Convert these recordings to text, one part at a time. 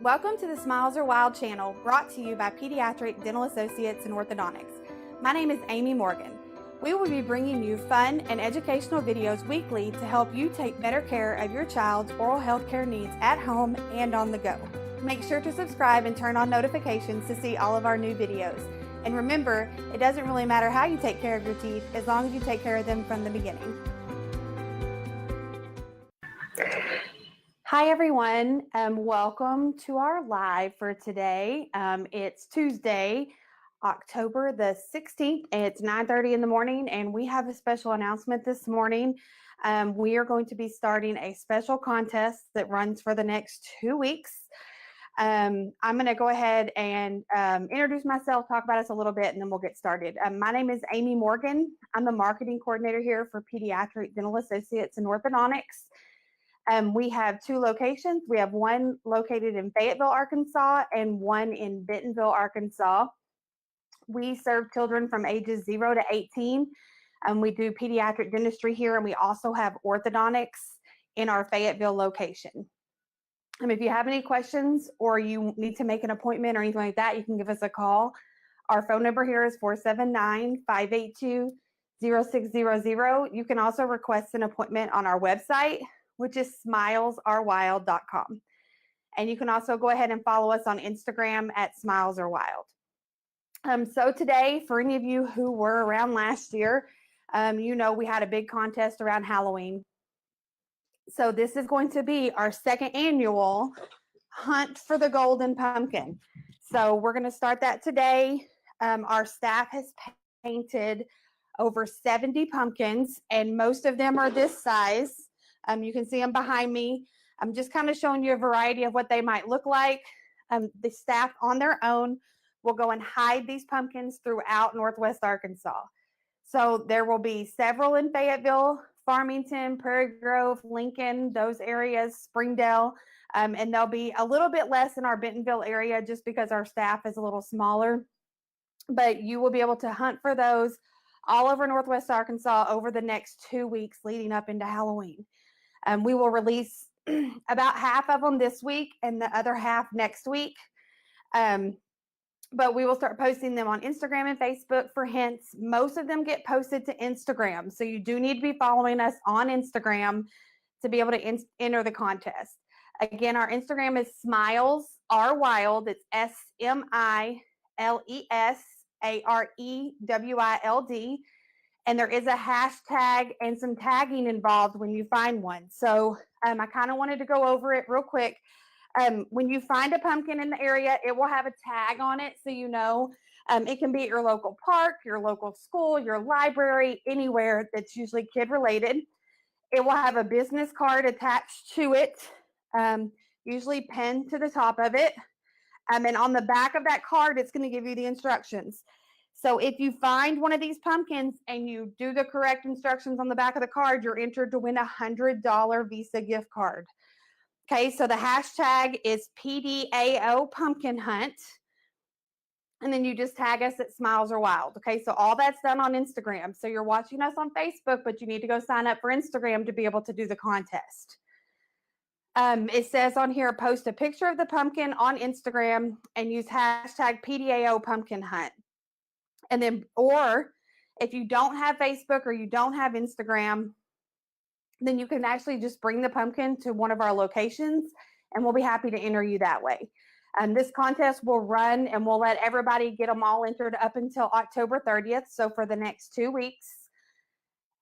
Welcome to the Smiles Are Wild channel, brought to you by Pediatric Dental Associates and Orthodontics. My name is Amy Morgan. We will be bringing you fun and educational videos weekly to help you take better care of your child's oral health care needs at home and on the go. Make sure to subscribe and turn on notifications to see all of our new videos. And remember, it doesn't really matter how you take care of your teeth as long as you take care of them from the beginning. Hi everyone, welcome to our live for today. It's Tuesday, October the 16th, and it's 9:30 in the morning, and we have a special announcement this morning. We are going to be starting a special contest that runs for the next 2 weeks. I'm going to go ahead and introduce myself, talk about us a little bit, and then we'll get started. My name is Amy Morgan. I'm the marketing coordinator here for Pediatric Dental Associates and Orthodontics. We have 2 locations. We have one located in Fayetteville, Arkansas, and one in Bentonville, Arkansas. We serve children from ages 0 to 18. We do pediatric dentistry here, and we also have orthodontics in our Fayetteville location. If you have any questions or you need to make an appointment or anything like that, you can give us a call. Our phone number here is 479-582-0600. You can also request an appointment on our website, which is smilesarewild.com. And you can also go ahead and follow us on Instagram at smilesarewild. So today, for any of you who were around last year, you know we had a big contest around Halloween. So this is going to be our second annual Hunt for the Golden Pumpkin. So we're going to start that today. Our staff has painted over 70 pumpkins, and most of them are this size. You can see them behind me. I'm just kind of showing you a variety of what they might look like. The staff on their own will go and hide these pumpkins throughout Northwest Arkansas. So there will be several in Fayetteville, Farmington, Prairie Grove, Lincoln, those areas, Springdale, and there'll be a little bit less in our Bentonville area just because our staff is a little smaller. But you will be able to hunt for those all over Northwest Arkansas over the next 2 weeks leading up into Halloween. We will release about half of them this week and the other half next week. But we will start posting them on Instagram and Facebook for hints. Most of them get posted to Instagram. So you do need to be following us on Instagram to be able to enter the contest. Again, our Instagram is Smiles Are Wild. It's SMILESAREWILD. And there is a hashtag and some tagging involved when you find one. So I kind of wanted to go over it real quick. When you find a pumpkin in the area, it will have a tag on it so you know. It can be at your local park, your local school, your library, anywhere that's usually kid related. It will have a business card attached to it, usually pinned to the top of it. And on the back of that card, it's going to give you the instructions. So if you find one of these pumpkins and you do the correct instructions on the back of the card, you're entered to win a $100 Visa gift card. Okay, so the hashtag is PDAO Pumpkin Hunt. And then you just tag us at Smiles Are Wild. Okay, so all that's done on Instagram. So you're watching us on Facebook, but you need to go sign up for Instagram to be able to do the contest. It says on here, post a picture of the pumpkin on Instagram and use hashtag PDAO Pumpkin Hunt. And then, or if you don't have Facebook or you don't have Instagram, then you can actually just bring the pumpkin to one of our locations and we'll be happy to enter you that way. This contest will run and we'll let everybody get them all entered up until October 30th. So for the next 2 weeks,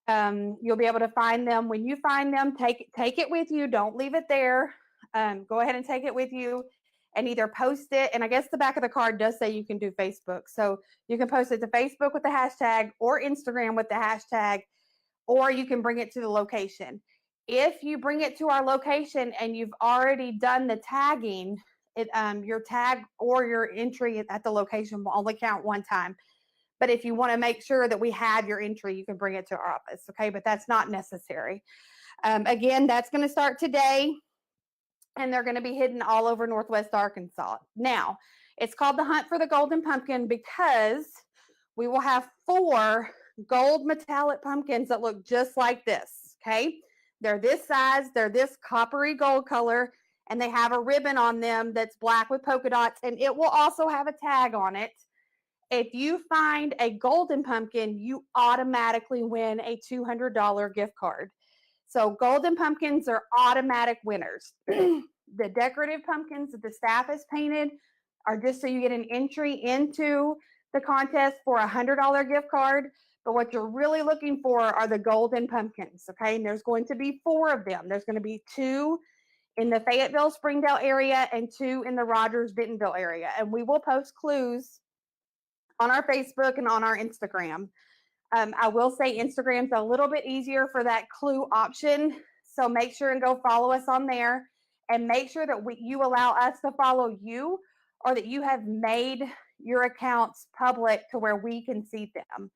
you'll be able to find them. When you find them, take it with you. Don't leave it there. Go ahead and take it with you and either post it. And I guess the back of the card does say you can do Facebook. So you can post it to Facebook with the hashtag or Instagram with the hashtag, or you can bring it to the location. If you bring it to our location and you've already done the tagging, your tag or your entry at the location will only count one time. But if you want to make sure that we have your entry, you can bring it to our office, okay? But that's not necessary. Again, that's going to start today, and they're going to be hidden all over Northwest Arkansas. Now, it's called the Hunt for the Golden Pumpkin because we will have 4 gold metallic pumpkins that look just like this, okay? They're this size, they're this coppery gold color, and they have a ribbon on them that's black with polka dots, and it will also have a tag on it. If you find a golden pumpkin, you automatically win a $200 gift card. So golden pumpkins are automatic winners. The decorative pumpkins that the staff has painted are just so you get an entry into the contest for a $100 gift card. But what you're really looking for are the golden pumpkins, okay? And there's going to be 4 of them. There's going to be 2 in the Fayetteville, Springdale area and 2 in the Rogers, Bentonville area. And we will post clues on our Facebook and on our Instagram. I will say Instagram's a little bit easier for that clue option. So make sure and go follow us on there, and make sure that you allow us to follow you, or that you have made your accounts public to where we can see them.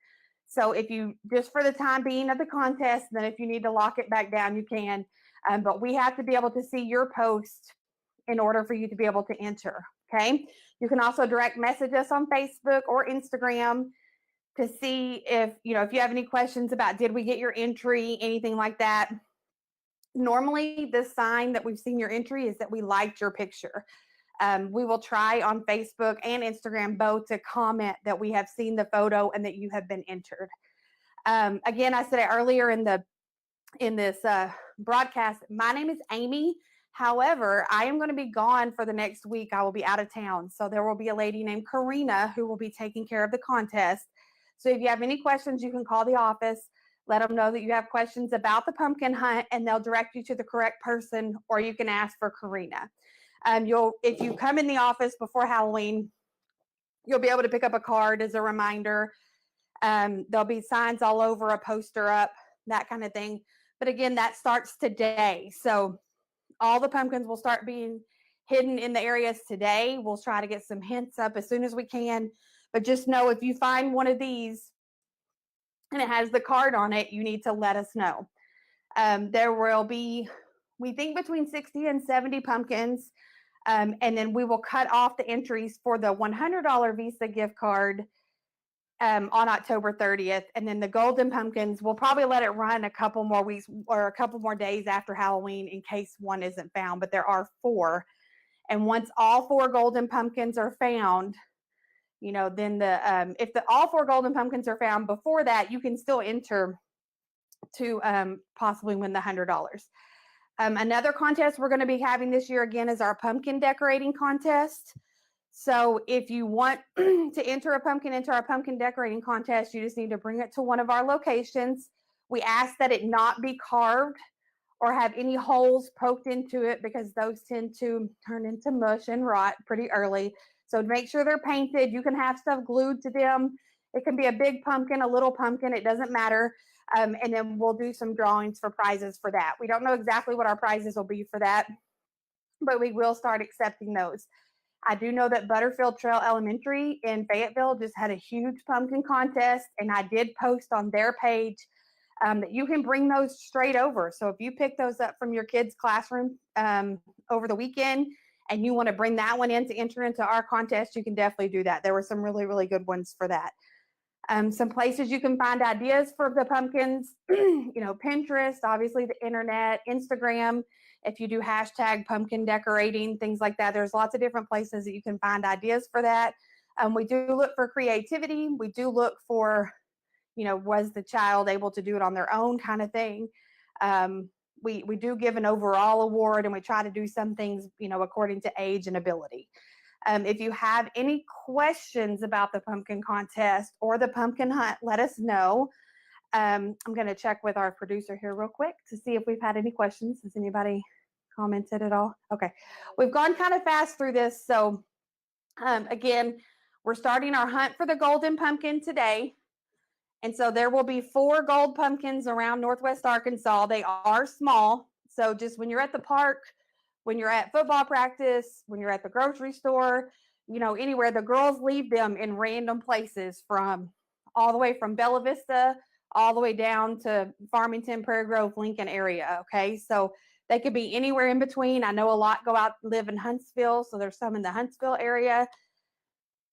So if you, just for the time being of the contest, then if you need to lock it back down, you can. But we have to be able to see your post in order for you to be able to enter, okay? You can also direct message us on Facebook or Instagram to see if you have any questions about, did we get your entry, anything like that. Normally, the sign that we've seen your entry is that we liked your picture. We will try on Facebook and Instagram both to comment that we have seen the photo and that you have been entered. Again, I said it earlier in this broadcast, my name is Amy. However, I am going to be gone for the next week. I will be out of town. So there will be a lady named Karina who will be taking care of the contest. So if you have any questions, you can call the office, let them know that you have questions about the pumpkin hunt, and they'll direct you to the correct person, or you can ask for Karina. If you come in the office before Halloween, you'll be able to pick up a card as a reminder. There'll be signs all over, a poster up, that kind of thing. But again, that starts today. So all the pumpkins will start being hidden in the areas today. We'll try to get some hints up as soon as we can. But just know, if you find one of these and it has the card on it, you need to let us know. There will be, we think, between 60 and 70 pumpkins. And then we will cut off the entries for the $100 Visa gift card on October 30th. And then the golden pumpkins, we'll probably let it run a couple more weeks or a couple more days after Halloween in case one isn't found. But there are 4. And once all 4 golden pumpkins are found, then if all 4 golden pumpkins are found before that, you can still enter to possibly win the $100. Another contest we're going to be having this year again is our pumpkin decorating contest. So if you want to enter a pumpkin into our pumpkin decorating contest, you just need to bring it to one of our locations. We ask that it not be carved or have any holes poked into it, because those tend to turn into mush and rot pretty early. So make sure they're painted. You can have stuff glued to them. It can be a big pumpkin, a little pumpkin, it doesn't matter. And then we'll do some drawings for prizes for that. We don't know exactly what our prizes will be for that, but we will start accepting those. I do know that Butterfield Trail Elementary in Fayetteville just had a huge pumpkin contest, and I did post on their page that you can bring those straight over. So if you pick those up from your kids' classroom over the weekend and you want to bring that one in to enter into our contest, you can definitely do that. There were some really, really good ones for that. Some places you can find ideas for the pumpkins, Pinterest, obviously the internet, Instagram. If you do hashtag pumpkin decorating, things like that, there's lots of different places that you can find ideas for that. We do look for creativity. We do look for, was the child able to do it on their own kind of thing. We do give an overall award, and we try to do some things, according to age and ability. If you have any questions about the pumpkin contest or the pumpkin hunt, let us know. I'm going to check with our producer here real quick to see if we've had any questions. Has anybody commented at all? Okay. We've gone kind of fast through this. So again, we're starting our hunt for the golden pumpkin today. And so there will be 4 gold pumpkins around Northwest Arkansas. They are small. So just when you're at the park, when you're at football practice, when you're at the grocery store, anywhere, the girls leave them in random places, from all the way from Bella Vista all the way down to Farmington, Prairie Grove, Lincoln area. Okay. So they could be anywhere in between. I know a lot go out, live in Huntsville. So there's some in the Huntsville area.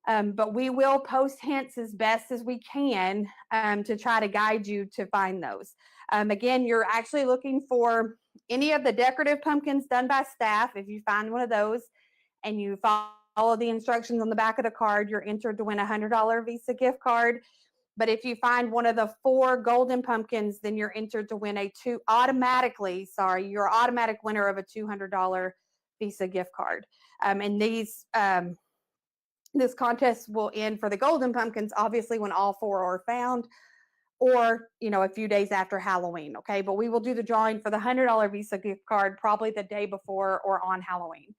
But we will post hints as best as we can to try to guide you to find those. Again, you're actually looking for Any of the decorative pumpkins done by staff, if you find one of those and you follow the instructions on the back of the card, you're entered to win a $100 Visa gift card. But if you find one of the 4 golden pumpkins, then you're entered to win you're automatic winner of a $200 Visa gift card. And this contest will end for the golden pumpkins, obviously, when all 4 are found, or a few days after Halloween. Okay, but we will do the drawing for the $100 Visa gift card probably the day before or on Halloween.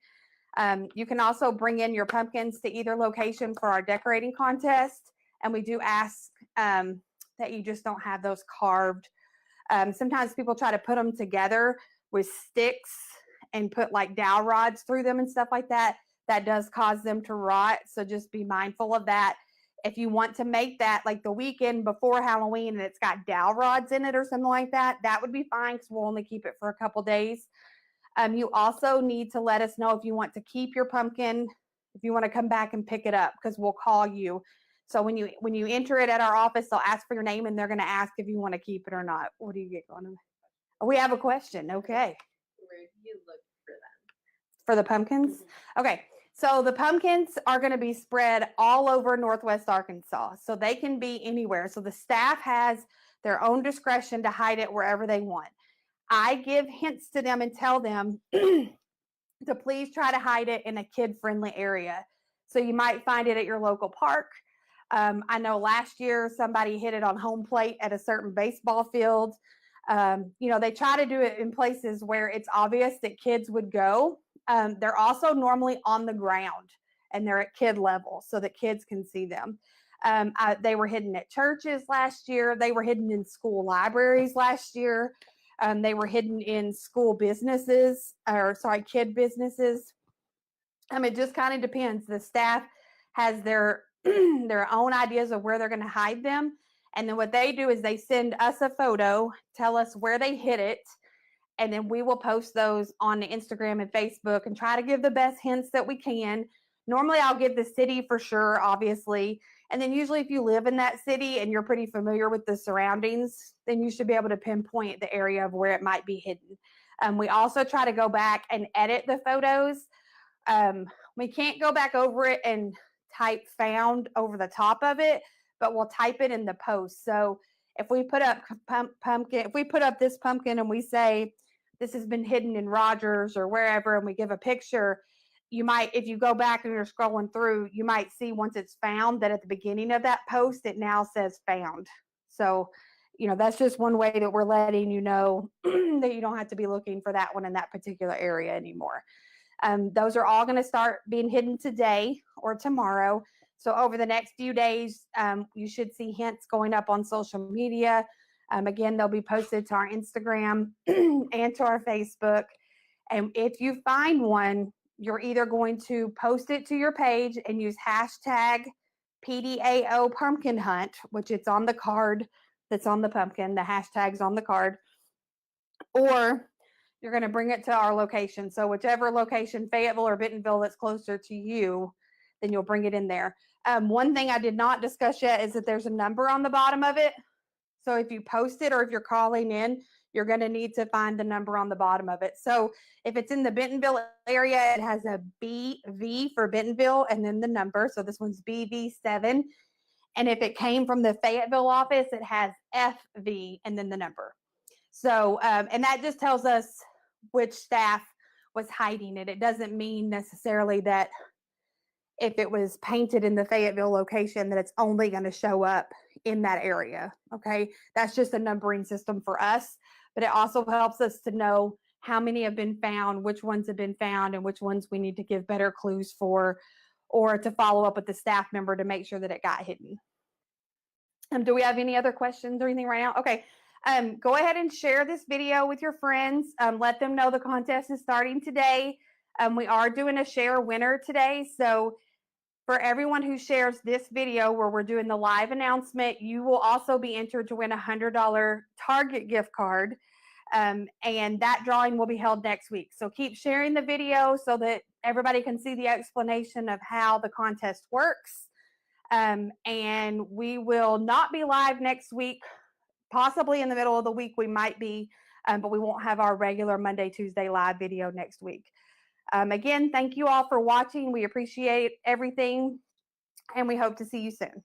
You can also bring in your pumpkins to either location for our decorating contest, and we do ask that you just don't have those carved. Sometimes people try to put them together with sticks and put like dowel rods through them and stuff like that. That does cause them to rot, so just be mindful of that. If you want to make that like the weekend before Halloween and it's got dowel rods in it or something like that, that would be fine because we'll only keep it for a couple days. You also need to let us know if you want to keep your pumpkin, if you want to come back and pick it up, because we'll call you. So when you enter it at our office, they'll ask for your name and they're going to ask if you want to keep it or not. What do you get going on? Oh, we have a question. Okay. Where do you look for them? For the pumpkins? Okay. So the pumpkins are going to be spread all over Northwest Arkansas. So they can be anywhere. So the staff has their own discretion to hide it wherever they want. I give hints to them and tell them to please try to hide it in a kid-friendly area. So you might find it at your local park. I know last year somebody hid it on home plate at a certain baseball field. They try to do it in places where it's obvious that kids would go. They're also normally on the ground and they're at kid level so that kids can see them. They were hidden at churches last year. They were hidden in school libraries last year. They were hidden in school businesses, kid businesses. It just kind of depends. The staff has their their own ideas of where they're going to hide them. And then what they do is they send us a photo, tell us where they hid it, and then we will post those on the Instagram and Facebook and try to give the best hints that we can. Normally, I'll give the city for sure, obviously. And then usually if you live in that city and you're pretty familiar with the surroundings, then you should be able to pinpoint the area of where it might be hidden. We also try to go back and edit the photos. We can't go back over it and type found over the top of it, but we'll type it in the post. So if we put up this pumpkin and we say this has been hidden in Rogers or wherever, and we give a picture, you might, if you go back and you're scrolling through, you might see once it's found that at the beginning of that post, it now says found. So, that's just one way that we're letting you know that you don't have to be looking for that one in that particular area anymore. Those are all going to start being hidden today or tomorrow. So over the next few days, you should see hints going up on social media. Again, they'll be posted to our Instagram and to our Facebook. And if you find one, you're either going to post it to your page and use hashtag PDAO pumpkin hunt, which it's on the card that's on the pumpkin, the hashtag's on the card, or you're going to bring it to our location. So whichever location, Fayetteville or Bentonville, that's closer to you, then you'll bring it in there. One thing I did not discuss yet is that there's a number on the bottom of it. So if you post it or if you're calling in, you're going to need to find the number on the bottom of it. So if it's in the Bentonville area, it has a BV for Bentonville and then the number. So this one's BV7. And if it came from the Fayetteville office, it has FV and then the number. So, and that just tells us which staff was hiding it. It doesn't mean necessarily that if it was painted in the Fayetteville location that it's only going to show up in that area. Okay. That's just a numbering system for us, but it also helps us to know how many have been found, which ones have been found, and which ones we need to give better clues for, or to follow up with the staff member to make sure that it got hidden. Do we have any other questions or anything right now? Okay. Go ahead and share this video with your friends. Let them know the contest is starting today. We are doing a share winner today. So for everyone who shares this video where we're doing the live announcement, you will also be entered to win a $100 Target gift card. And that drawing will be held next week. So keep sharing the video so that everybody can see the explanation of how the contest works. And we will not be live next week. Possibly in the middle of the week we might be, but we won't have our regular Monday, Tuesday live video next week. Again, thank you all for watching. We appreciate everything, and we hope to see you soon.